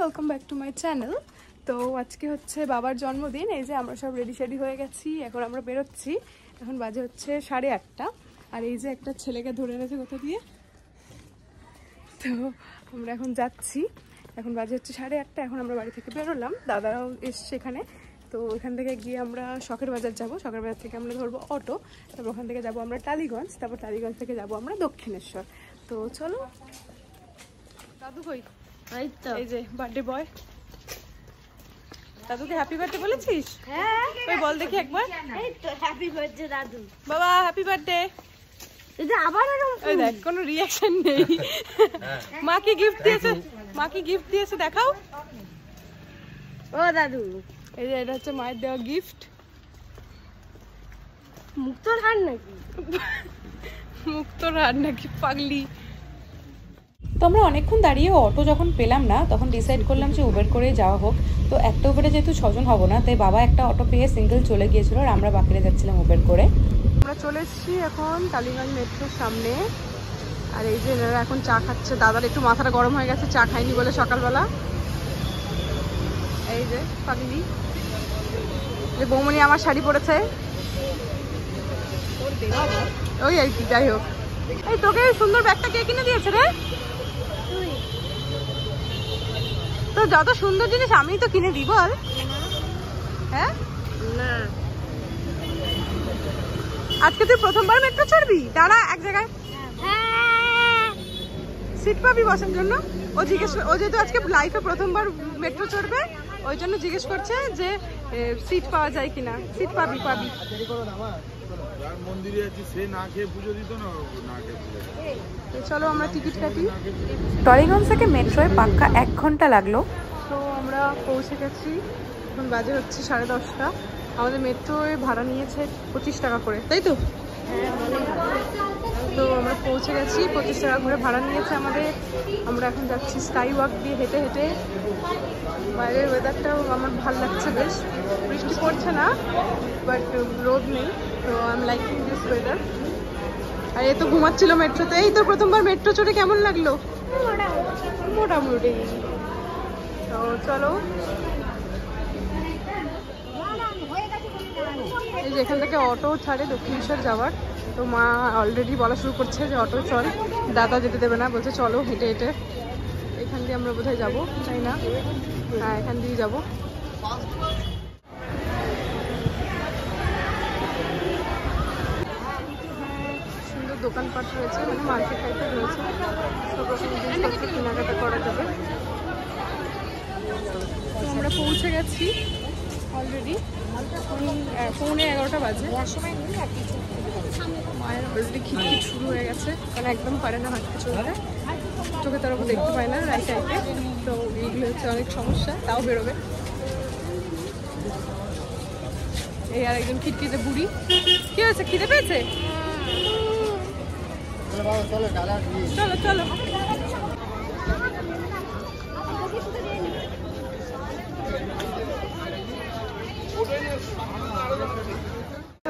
Welcome back to my channel. তো আজকে হচ্ছে বাবার জন্মদিন। এই যে আমরা সব রেডি শেডি হয়ে গেছি, এখন আমরা বেরোচ্ছি। এখন বাজে হচ্ছে 8:30। আর এই যে একটা ছেলেকে ধরে এনেছে কোথা দিয়ে, তো আমরা এখন যাচ্ছি। এখন বাজে হচ্ছে 8:30। এখন আমরা বাড়ি থেকে বেরোলাম, দাদারাও এসছে এখানে। তো এখান থেকে গিয়ে আমরা শখের বাজার যাব, শখের বাজার থেকে আমরা ধরবো অটো, তারপর ওখান থেকে যাব আমরা টালিগঞ্জ, তারপর টালিগঞ্জ থেকে যাব আমরা দক্ষিণেশ্বর। তো চলো। দাদু কই? এই যে বার্থডে বয়। দাদুকে হ্যাপি বার্থডে বলেছিস? হ্যাঁ, ওই বল দেখি একবার। এই তো হ্যাপি বার্থডে দাদু। বাবা হ্যাপি বার্থডে। এই যে আবার ওই দেখ কোনো রিঅ্যাকশন নেই। মা কি গিফট দিয়েছে, মা কি গিফট দিয়েছে দেখাও। ও দাদু, এই যে এটা হচ্ছে মায়ের দেওয়া গিফট। মুক্তোর হার নাকি? মুক্তোর হার নাকি পাগলি। তো আমরা অনেকক্ষণ দাঁড়িয়ে অটো যখন পেলাম না, তখন ডিসাইড করলাম যে উবের করে যাওয়া হোক। তো একটা উবেরে যেহেতু 6 জন হবো না, তাই বাবা একটা অটো পেয়ে সিঙ্গেল চলে গিয়েছিল, আর আমরা বাকিরা যাচ্ছিলাম উবের করে। আমরা চলে এসেছি এখন টালিগঞ্জ মেট্রোর সামনে। আর এই যে এনারা এখন চা খাচ্ছে। দাদার একটু মাথাটা গরম হয়ে গেছে, চা খাইনি বলে সকালবেলা। এই যে পাগলি, যে বৌমনি আমার শাড়ি পরেছে ওই আর কি। যাই হোক, এই তোকে সুন্দর ব্যাগটা কে কিনে দিয়েছে রে? তো যত সুন্দর জিনিস আমি তো কিনে দিব। আর হ্যাঁ না, আজকে তুই প্রথমবার মেট্রো চড়বি? দাঁড়া এক জায়গায়, সিট পাবি বসার জন্য। ও যেহেতু আজকে লাইফে প্রথমবার মেট্রো চড়বে, ওই জন্য জিজ্ঞেস করছে যে সিট পাওয়া যায় কিনা। সিট পাবি পাবি। চলো আমরা টিকিট কাটি। টালিগঞ্জ থেকে মেট্রোয় পাক্কা 1 ঘন্টা লাগলো। তো আমরা পৌঁছে গেছি, এখন বাজে হচ্ছে 10:30। আমাদের মেট্রোয় ভাড়া নিয়েছে 25 টাকা করে, তাই তো? তো আমরা পৌঁছে গেছি, 25 টাকা করে ভাড়া নিয়েছে আমাদের। আমরা এখন যাচ্ছি স্কাই ওয়াক দিয়ে হেঁটে হেঁটে। বাইরের ওয়েদারটাও আমার ভালো লাগছে বেশ, বৃষ্টি পড়ছে না, বাট রোদ নেই। তো I am liking this weather. আর এ তো ঘুমাচ্ছিল মেট্রোতে। এই তো প্রথমবার মেট্রো চড়ে কেমন লাগলো? মোটামুটি। তো চলো, এই যে এখান থেকে অটো ছাড়ে দক্ষিণেশ্বর যাওয়ার। তো মা অলরেডি বলা শুরু করছে যে অটো চল, দাদা যেতে দেবে না, বলছে চলো হেঁটে হেঁটে। এখান দিয়ে আমরা বোধহয় যাবো, তাই না? হ্যাঁ, এখান দিয়ে যাবো। সুন্দর দোকানপাট রয়েছে, মানে মার্কেট টাইপের রয়েছে, সব রকম জিনিসপত্র কেনাকাটা করা যাবে। তো আমরা পৌঁছে গেছি অলরেডি, 11:15 বাজে। মায়ের অলরেডি খিটখিট শুরু হয়ে গেছে, কারণ একদম পারে না হাঁটতে চলতে, চোখে তার উপর দেখতে পায় না রাইট টাইপে। তো এইগুলো হচ্ছে অনেক সমস্যা, তাও বেরোবে। এই আর একজন খিটখিটে বুড়ি। কি হয়েছে, খিদে পেয়েছে? চলো চলো।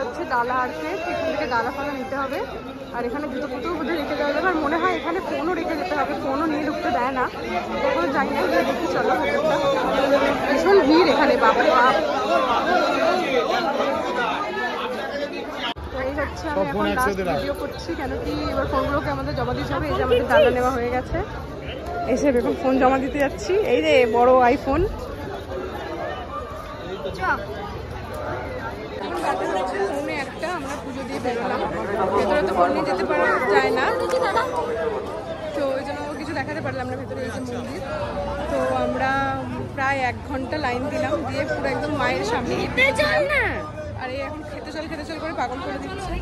হচ্ছে ডালা আরকে, এখান থেকে ডালা ফালা নিতে হবে। আর এখানে জুতো ফুটো বোধহয় রেখে দেওয়া যাবে। আর মনে হয় এখানে ফোনও রেখে যেতে হবে, ফোনও নিয়ে ঢুকতে দেয় না। এখন জানি না, গিয়ে দেখি চলো। ভীষণ ভিড় এখানে, বাপরে বাপ। এই হচ্ছে আমি এখন লাস্ট ভিডিও করছি, কেন কি এবার ফোনগুলোকে আমাদের জমা দিতে হবে। এই যে আমাদের ডালা নেওয়া হয়ে গেছে, এসে এখন ফোন জমা দিতে যাচ্ছি। এই যে বড় আইফোন। ফোনে একটা আমরা পুজো দিয়ে বেরোলাম, ভেতরে তো ফোন নিয়ে যেতে পারা যায় না, তো ওই জন্য কিছু দেখাতে পারলাম না ভেতরে। এই যে মন্দির, তো আমরা প্রায় 1 ঘন্টা লাইন দিলাম, দিয়ে পুরো একদম মায়ের সামনে। আর এই এখন খেতে চল করে পাগল করে দিচ্ছে।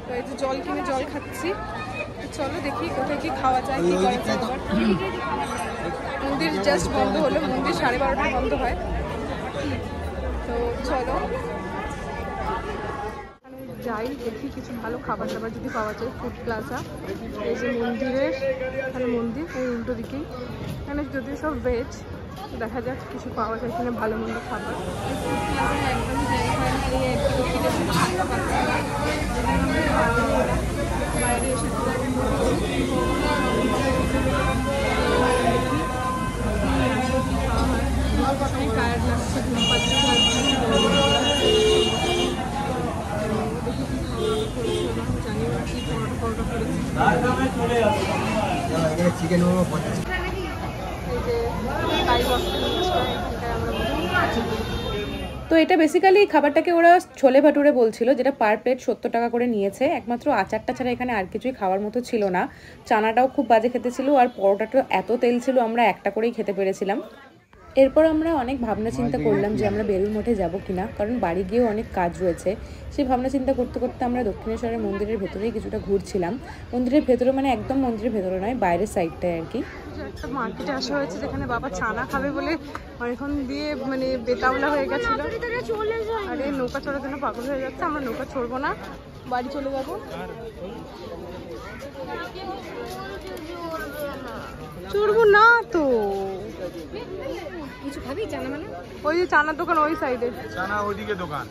তো এই যে জল কিনে জল খাচ্ছি। চলো দেখি কোথায় কি খাওয়া যায়, কি করা যায়। মন্দির জাস্ট বন্ধ হলো, মন্দির 12:30টায় বন্ধ হয়। তো চলো যাই, দেখি কিছু ভালো খাবার দাবার যদি পাওয়া যায়। ফুড প্লাজা, এই যে মন্দিরের এখানে মন্দির, এই উল্টো দিকেই। এখানে যদি সব ভেজ, দেখা যাক কিছু পাওয়া যায় কিনা ভালো মন্দ খাবার। ফুড প্লাজা একদমই জায়গা হয় না, এই বাইরে এসে খাওয়া চিকেন তো এটা বেসিক্যালি খাবারটাকে ওরা ছোলে ভাটুরে বলছিল, যেটা পার প্লেট 70 টাকা করে নিয়েছে। একমাত্র আচারটা ছাড়া এখানে আর কিছুই খাওয়ার মতো ছিল না। চানাটাও খুব বাজে খেতে ছিল, আর পরোটাটাও এত তেল ছিল আমরা একটা করেই খেতে পেরেছিলাম। এরপর আমরা অনেক ভাবনা চিন্তা করলাম যে আমরা বেলুড় মঠে যাবো কিনা, কারণ বাড়ি গিয়েও অনেক কাজ রয়েছে। সেই ভাবনা চিন্তা করতে করতে আমরা দক্ষিণেশ্বরের মন্দিরের ভেতরেই কিছুটা ঘুরছিলাম। মন্দিরের ভেতরে মানে একদম মন্দিরের ভেতরে নয়, বাইরের সাইডটায় আর কি। একটা মার্কেটে আসা হয়েছে যেখানে বাবা চানা খাবে বলে অনেকক্ষণ দিয়ে মানে বেতাওলা হয়ে গেছিল। আরে নৌকা চড়ার জন্য পাগল হয়ে যাচ্ছে, আমরা নৌকা চড়বো না, বাড়ি চলে যাবো। চড়বো না তো, কিছু খাবি চানা মানে? ওই যে চানার দোকান ওই সাইডে, চানা ওইদিকে দোকান।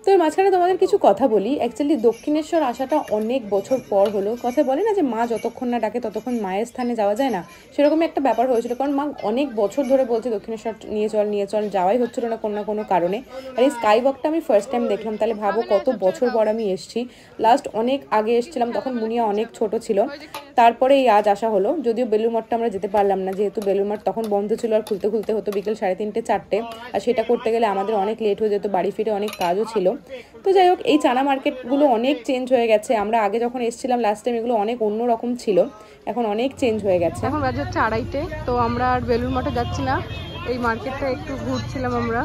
তো এর মাঝখানে তোমাদের কিছু কথা বলি। অ্যাকচুয়ালি দক্ষিণেশ্বর আসাটা অনেক বছর পর হলো। কথা বলে না যে মা যতক্ষণ না ডাকে ততক্ষণ মায়ের স্থানে যাওয়া যায় না, সেরকমই একটা ব্যাপার হয়েছিল। কারণ মা অনেক বছর ধরে বলছে দক্ষিণেশ্বর নিয়ে চল, যাওয়াই হচ্ছিল না কোনো না কোনো কারণে। আর এই স্কাই ওয়াকটা আমি ফার্স্ট টাইম দেখলাম, তাহলে ভাবো কত বছর পর আমি এসেছি। লাস্ট অনেক আগে এসেছিলাম, তখন মুনিয়া অনেক ছোট ছিল। তারপরে এই আজ আসা হলো। যদিও বেলুড় মঠটা আমরা যেতে পারলাম না, যেহেতু বেলুড় মঠ তখন বন্ধ ছিল আর খুলতে হতো বিকেল 3:30 4টে, আর সেটা করতে গেলে আমাদের অনেক লেট হয়ে যেত, বাড়ি ফিরে অনেক কাজও ছিল। তো যাই হোক, এই চানা মার্কেটগুলো অনেক চেঞ্জ হয়ে গেছে। আমরা আগে যখন এসেছিলাম লাস্ট টাইম এগুলো অনেক অন্যরকম ছিল, এখন অনেক চেঞ্জ হয়ে গেছে। এখন বাজে হচ্ছে 2:30। তো আমরা আর বেলুড় মঠে যাচ্ছি না, এই মার্কেটটা একটু ঘুরছিলাম আমরা।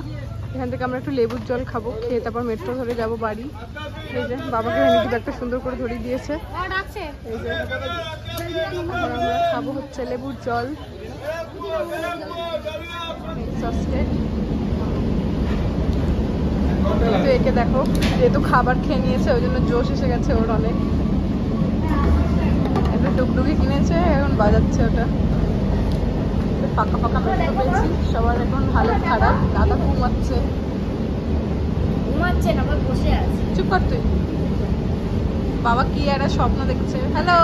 এখান থেকে আমরা একটু লেবুর জল খাবো, খেয়ে তারপর মেট্রো ধরে যাবো বাড়ি। এই যে বাবাকে ভ্যানিটি ব্যাগটা সুন্দর করে ধরিয়ে দিয়েছে। এই যে আমরা খাবো হচ্ছে লেবুর জল। তো একে দেখো, যেহেতু খাবার খেয়ে নিয়েছে ওই জন্য জোশ এসে গেছে ওর অনেক। একটা টুকটুকি কিনেছে, এখন বাজাচ্ছে ওটা। ফাঁকা ফাঁকা মেট্রো পেয়েছি, সবার এখন হালত খারাপ। দাদা ঘুমাচ্ছে না, আমরা বসে আছি। চুপ কর তুই। বাবা কি একটা স্বপ্ন দেখছে। হ্যালো,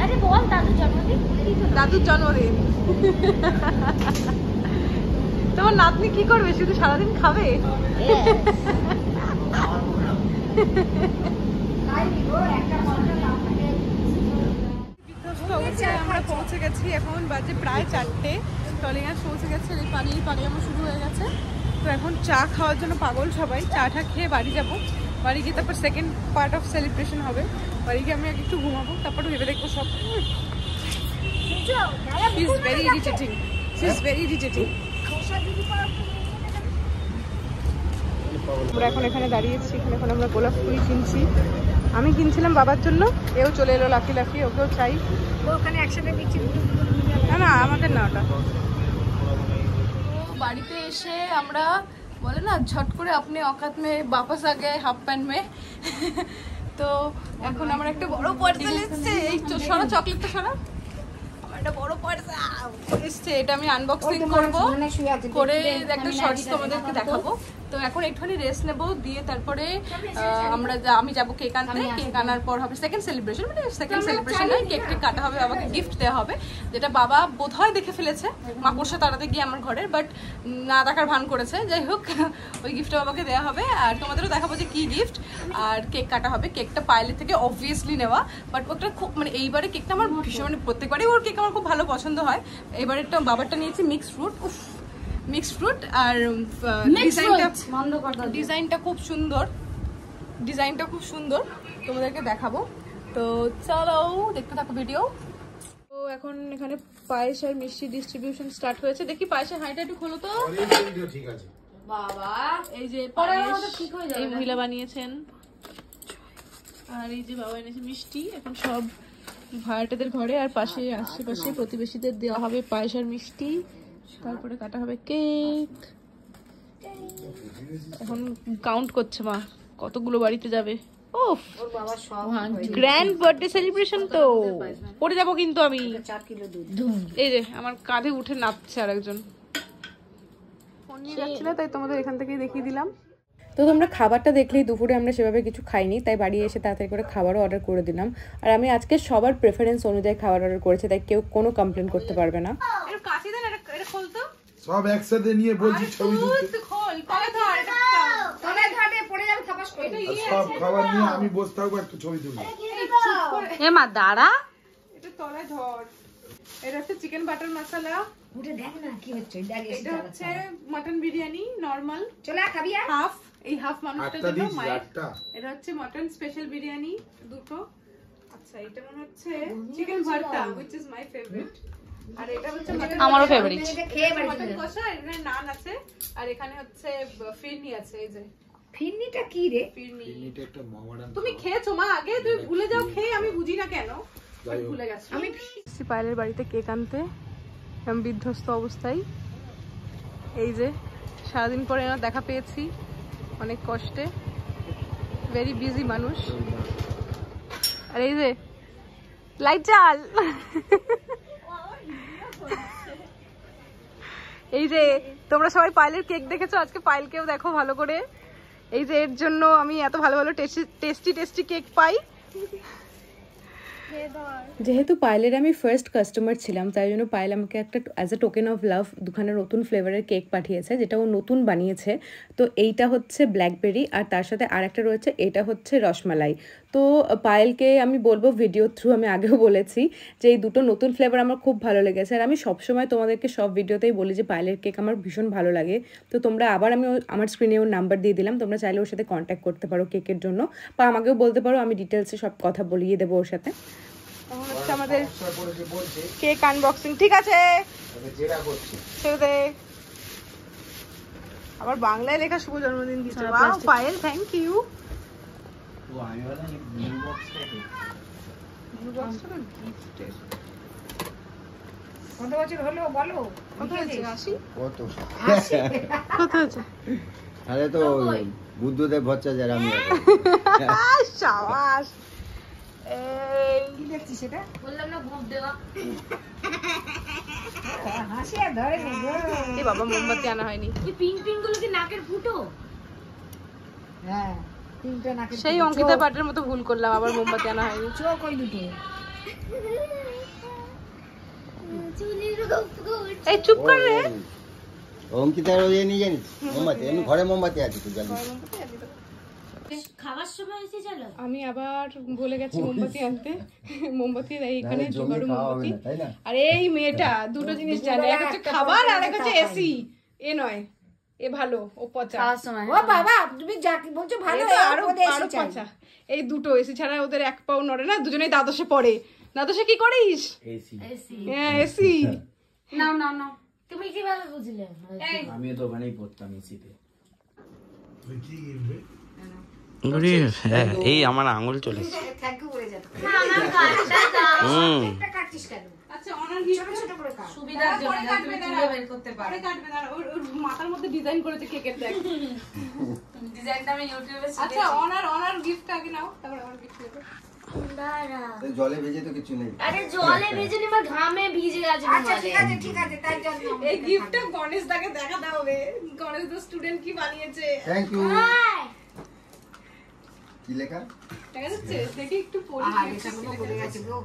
আরে বল দাদুর জন্মদিন। দাদুর জন্মদিন। তোমার নাতনি কি করবে, শুধু সারাদিন খাবে? আমরা পৌঁছে গেছি, এখন বাজে প্রায় 4টে। টলিগঞ্জ পৌঁছে গেছে, এই পাগলামো শুরু হয়ে গেছে। তো এখন চা খাওয়ার জন্য পাগল সবাই। চাটা খেয়ে বাড়ি যাবো, বাড়ি গিয়ে তারপর সেকেন্ড পার্ট অফ সেলিব্রেশন হবে। বাড়ি গিয়ে আমি একটু ঘুমাবো, তারপর ভেবে দেখবো সব। She is very irritating. She is very irritating. আমরা এখন এখানে দাঁড়িয়েছি, এখন আমরা গোলাপ ফুল কিনছি। আমি কিনছিলাম বাবার জন্য, এও চলে এলো লাফি লাফি, ওকেও চাই। ওখানে একসাথে দিচ্ছি। না না, আমাদের না ওটা। বাড়িতে এসে আমরা বলে না ঝট করে আপনি অকাত মে বাপাস আ গয়ে হাফ প্যান্ট মে। তো এখন আমরা একটা বড় পার্সেল এসছে, এই সরা চকলেটটা সরা, একটা বড় পার্সেল এসছে। এটা আমি আনবক্সিং করবো, করে একটা শর্টস তোমাদেরকে দেখাবো। তো এখন একটুখানি রেস্ট নেবো, দিয়ে তারপরে আমি যাবো কেক আনতে। কেক আনার পর হবে সেকেন্ড সেলিব্রেশন, মানে সেকেন্ড সেলিব্রেশন নয়, কেক কাটা হবে, বাবাকে গিফট দেওয়া হবে, যেটা বাবা বোধহয় দেখে ফেলেছে মাকড়সা তাড়াতে গিয়ে আমার ঘরের, বাট না দেখার ভান করেছে। যাই হোক, ওই গিফটটা বাবাকে দেওয়া হবে, আর তোমাদেরও দেখাবো যে কি গিফট। আর কেক কাটা হবে। কেকটা পায়েলের থেকে অবভিয়াসলি নেওয়া, বাট ওটা খুব মানে এইবারে কেকটা আমার ভীষণ, মানে প্রত্যেকবারই ওর কেক আমার খুব ভালো পছন্দ হয়। এবারে একটা বাবারটা নিয়েছি মিক্সড ফ্রুট। মিক্সড ফ্রুট, আর ডিজাইনটা খুব সুন্দর, ডিজাইনটা খুব সুন্দর, তোমাদেরকে দেখাবো। তো চলো দেখতে থাকো ভিডিও। তো এখন এখানে পায়েস আর মিষ্টি ডিস্ট্রিবিউশন স্টার্ট হয়েছে। দেখি পায়েসের হাঁড়িটা একটু খোলো তো। ঠিক আছে বাবা, এই যে পায়েস এই মহিলা বানিয়েছেন, আর এই যে বাবা এনেছে মিষ্টি। এখন সব ভাড়াটেদের ঘরে আর পাশে আশেপাশে প্রতিবেশীদের দেওয়া হবে পায়েস আর মিষ্টি, তারপরে কাটা হবে কেক। এখন কাউন্ট করছে মা কতগুলো বাড়িতে যাবে। ওফ, গ্র্যান্ড বার্থডে সেলিব্রেশন তো পড়ে যাবো কিন্তু আমি। এই যে আমার কাঁধে উঠে নাচছে আরেকজন। ফোন নিয়ে যাচ্ছিল, তাই তোমাদের এখান থেকেই দেখিয়ে দিলাম। তো তোমরা খাবারটা দেখলেই দুপুরে আমরা সেভাবে কিছু খাইনি, তাই বাড়ি এসে তাড়াতাড়ি করে খাবারও অর্ডার করে দিলাম। আর আমি আজকে সবার প্রেফারেন্স অনুযায়ী খাবার অর্ডার করেছি, তাই কেউ কোনো কমপ্লেন করতে পারবে না। সব একসাথে নিয়ে বলছি ছবি তুলতে। সব খাবার নিয়ে আমি বসে থাকবো, একটু ছবি তুলবো। এ মা দাঁড়া, এটা তলায় ধর। এটা হচ্ছে চিকেন বাটার মশলা, উঠে দেখ না কি হচ্ছে। এটা হচ্ছে মটন বিরিয়ানি নরমাল চলে খাবি হাফ, এই হাফ মানুষটার আটটা জন্য দিয়েছি, মায়ের। আটটা। এটা হচ্ছে মটন স্পেশাল বিরিয়ানি দুটো। আচ্ছা এটা মনে হচ্ছে চিকেন ভর্তা which is my favorite। আর এটা হচ্ছে আমারও favorite। মটন কষা, এখানে নান আছে আর এখানে হচ্ছে ফিরনি আছে। এই যে ফিরনিটা কি রে? ফিরনি এটা একটা মহারান। তুমি খেয়েছো মা আগে? তুমি ভুলে যাও খেয়ে, আমি বুঝি না কেন যাই হোক। ভুলে গেছি। আমি পায়েলের বাড়িতে কেক আনতে, আমি বিধ্বস্ত অবস্থায়। এই যে সারাদিন পরে এনার দেখা পেয়েছি অনেক কষ্টে, ভেরি বিজি মানুষ। আর এই যে লাইট চাল, এই যে তোমরা সবাই পায়েলের কেক দেখেছো, আজকে পায়েলকেও দেখো ভালো করে। এই যে এর জন্য আমি এত ভালো ভালো টেস্টি কেক পাই। যেহেতু পায়েলের আমি ফার্স্ট কাস্টমার ছিলাম, তাই জন্য পায়েল আমাকে একটা as a token of love দুখানা নতুন ফ্লেভারের কেক পাঠিয়েছে, যেটা ও নতুন বানিয়েছে। তো এইটা হচ্ছে ব্ল্যাকবেরি আর তার সাথে আর একটা রয়েছে, এটা হচ্ছে রসমালাই। তো পায়েলকে আমি বলবো ভিডিও থ্রু, আমি আগেও বলেছি যে এই দুটো নতুন ফ্লেভার আমার খুব ভালো লেগেছে। আর আমি সবসময় তোমাদেরকে সব ভিডিওতেই বলি যে পায়েলের কেক আমার ভীষণ ভালো লাগে। তো তোমরা আবার আমি আমার স্ক্রিনে ওর নাম্বার দিয়ে দিলাম, তোমরা চাইলে ওর সাথে কন্ট্যাক্ট করতে পারো কেকের জন্য, বা আমাকেও বলতে পারো, আমি ডিটেলসে সব কথা বলিয়ে দেবো ওর সাথে। হচ্ছে আমাদের কেক আনবক্সিং। ঠিক আছে আবার বাংলায় লেখা শুভ জন্মদিন দিয়েছে। Wow Payel, thank you. তো আমি বললাম এই ব্লু বক্সটা কি? ব্লু বক্সটা তো গিফটের। কত বছর হলো বলো? কত হয়েছে? 80? কত? কত হয়েছে? আরে তো বুদ্ধদেব ভট্টাচার্য আমি। শাবাশ। কি দেখছিস সেটা? বললাম না ভোট দেওয়া। হাসি আর ধরে নি গো। এই বাবা মোমবাতি আনা হয়নি। এই পিঙ্ক পিঙ্ক গুলো কি নাকের ফুটো? হ্যাঁ, পিঙ্কটা নাকের। সেই অঙ্কিতা পাটের মতো ভুল করলাম, আবার মোমবাতি আনা হয়নি। চোখ ওই দুটো। এই চুপ কর রে। অঙ্কিতার ওই নিয়ে জানিস মোমবাতি, এমনি ঘরে মোমবাতি আছে তো জানিস। খাবার সময় এসে চলো। আমি আবার ভুলে গেছি মোমবাতি আনতে। মোমবাতি এইখানে জোগাড় মোমবাতি। আর এই মেয়েটা দুটো জিনিস জানে, এক হচ্ছে খাবার আর এক হচ্ছে এসি। এ নয়, এ ভালো, ও পচা। ও বাবা, তুমি যা কি বলছো ভালো, আরো পচা। এই দুটো এসি ছাড়া ওদের এক পাও নড়ে না, দুজনেই দ্বাদশে পড়ে। দ্বাদশে কি করিস? এসি। হ্যাঁ এসি। নাও নাও নাও। তুমি কিভাবে বুঝলে? আমিও তো ওখানেই পড়তাম এসিতে। তুই কি কিনবে? এই আমার আঙুল চলেছে। থ্যাংক ইউ বলে যাও। না আমার কাটটা দাও। একটা কাটছিস কেন? আচ্ছা অনার গিফট ছোট ছোট করে কাট। সুবিধার জন্য তুমি তুলে বের করতে পারো। পরে কাটবে না, ওর মাথার মধ্যে ডিজাইন করেছে কেকের দেখ। ডিজাইনটা আমি ইউটিউবে শিখেছি। আচ্ছা অনার গিফটটা আগে নাও, তারপর আমার গিফট নেবে। দাঁড়া। জলে ভেজে তো কিছু নেই। আরে জলে ভেজে নি, আমার ঘামে ভিজে গেছে। আচ্ছা ঠিক আছে তাই জন্য। এই গিফটটা গণেশ দাকে দেখাতে হবে। গণেশ দা স্টুডেন্ট কি বানিয়েছে। Thank you. কি লেখা? দেখা যাচ্ছে? দেখি একটু পড়ি। আহা এটা কোনো পড়ে গেছে গো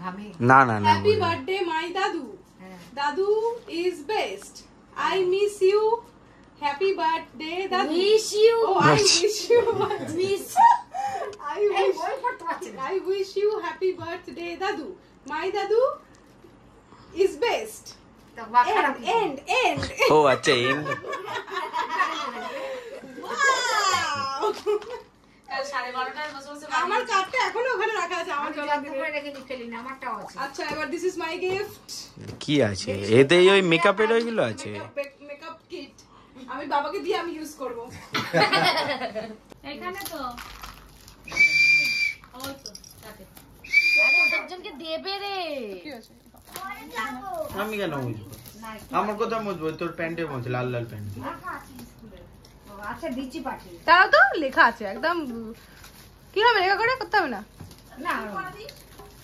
ঘামে। না না না, happy birthday my dadu. Dadu is best. I miss you. Happy birthday dadu. Miss you. Oh I miss you. Miss. I wish you happy birthday দাদু। My দাদু is best. End. ও আচ্ছা এই কাল 12:30টায় বসে বসে আমার কার্ডটা এখনো ওখানে রাখা আছে আমার জন্য। করে রেখে দি ফেলি না, আমারটাও আছে। আচ্ছা এবার দিস ইজ মাই গিফট। কি আছে এতেই? ওই মেকআপের ওইগুলো আছে। মেকআপ কিট আমি বাবাকে দিয়ে আমি ইউজ করব। এখানে তো ওই তো তাতে। আরে একজনকে দেবে রে। কি আছে? আমি কেন মুছবো? আমার কথা মুছবো? তোর প্যান্টে মুছ, লাল লাল প্যান্ট। আচ্ছা দিচ্ছি পাঠিয়ে। তাও তো লেখা আছে একদম। কি হবে লেখা করে করতে হবে না? না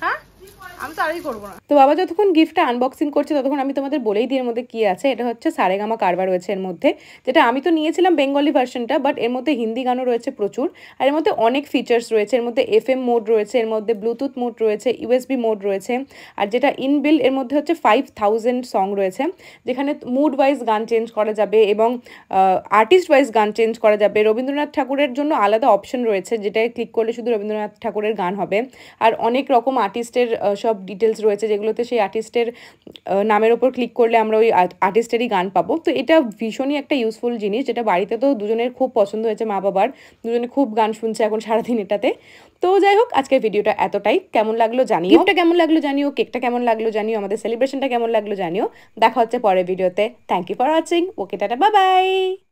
হ্যাঁ আমি তো আরই করবো না। তো বাবা যতক্ষণ গিফটটা আনবক্সিং করছে ততক্ষণ আমি তোমাদের বলেই দিই এর মধ্যে কি আছে। এটা হচ্ছে সারেগামা কারবা রয়েছে এর মধ্যে, যেটা আমি তো নিয়েছিলাম বেঙ্গলি ভার্সনটা, বাট এর মধ্যে হিন্দি গানও রয়েছে প্রচুর। আর এর মধ্যে অনেক ফিচার্স রয়েছে, এর মধ্যে FM মোড রয়েছে, এর মধ্যে ব্লুটুথ মোড রয়েছে, USB মোড রয়েছে। আর যেটা ইনবিল্ট এর মধ্যে হচ্ছে 5000 সং রয়েছে, যেখানে মুড ওয়াইজ গান চেঞ্জ করা যাবে এবং আর্টিস্ট ওয়াইজ গান চেঞ্জ করা যাবে। রবীন্দ্রনাথ ঠাকুরের জন্য আলাদা অপশন রয়েছে, যেটায় ক্লিক করলে শুধু রবীন্দ্রনাথ ঠাকুরের গান হবে। আর অনেক রকম আর্টিস্টের সব ডিটেলস রয়েছে, যেগুলোতে সেই আর্টিস্টের নামের ওপর ক্লিক করলে আমরা ওই আর্টিস্টেরই গান পাবো। তো এটা ভীষণই একটা ইউজফুল জিনিস, যেটা বাড়িতে তো দুজনের খুব পছন্দ হয়েছে, মা বাবার দুজনে খুব গান শুনছে এখন সারাদিন এটাতে। তো যাই হোক, আজকের ভিডিওটা এতটাই। কেমন লাগলো জানিও, গিফটটা কেমন লাগলো জানিও, কেকটা কেমন লাগলো জানিও, আমাদের সেলিব্রেশনটা কেমন লাগলো জানিও। দেখা হচ্ছে পরের ভিডিওতে। Thank you for watching. Okay, tata, bye by.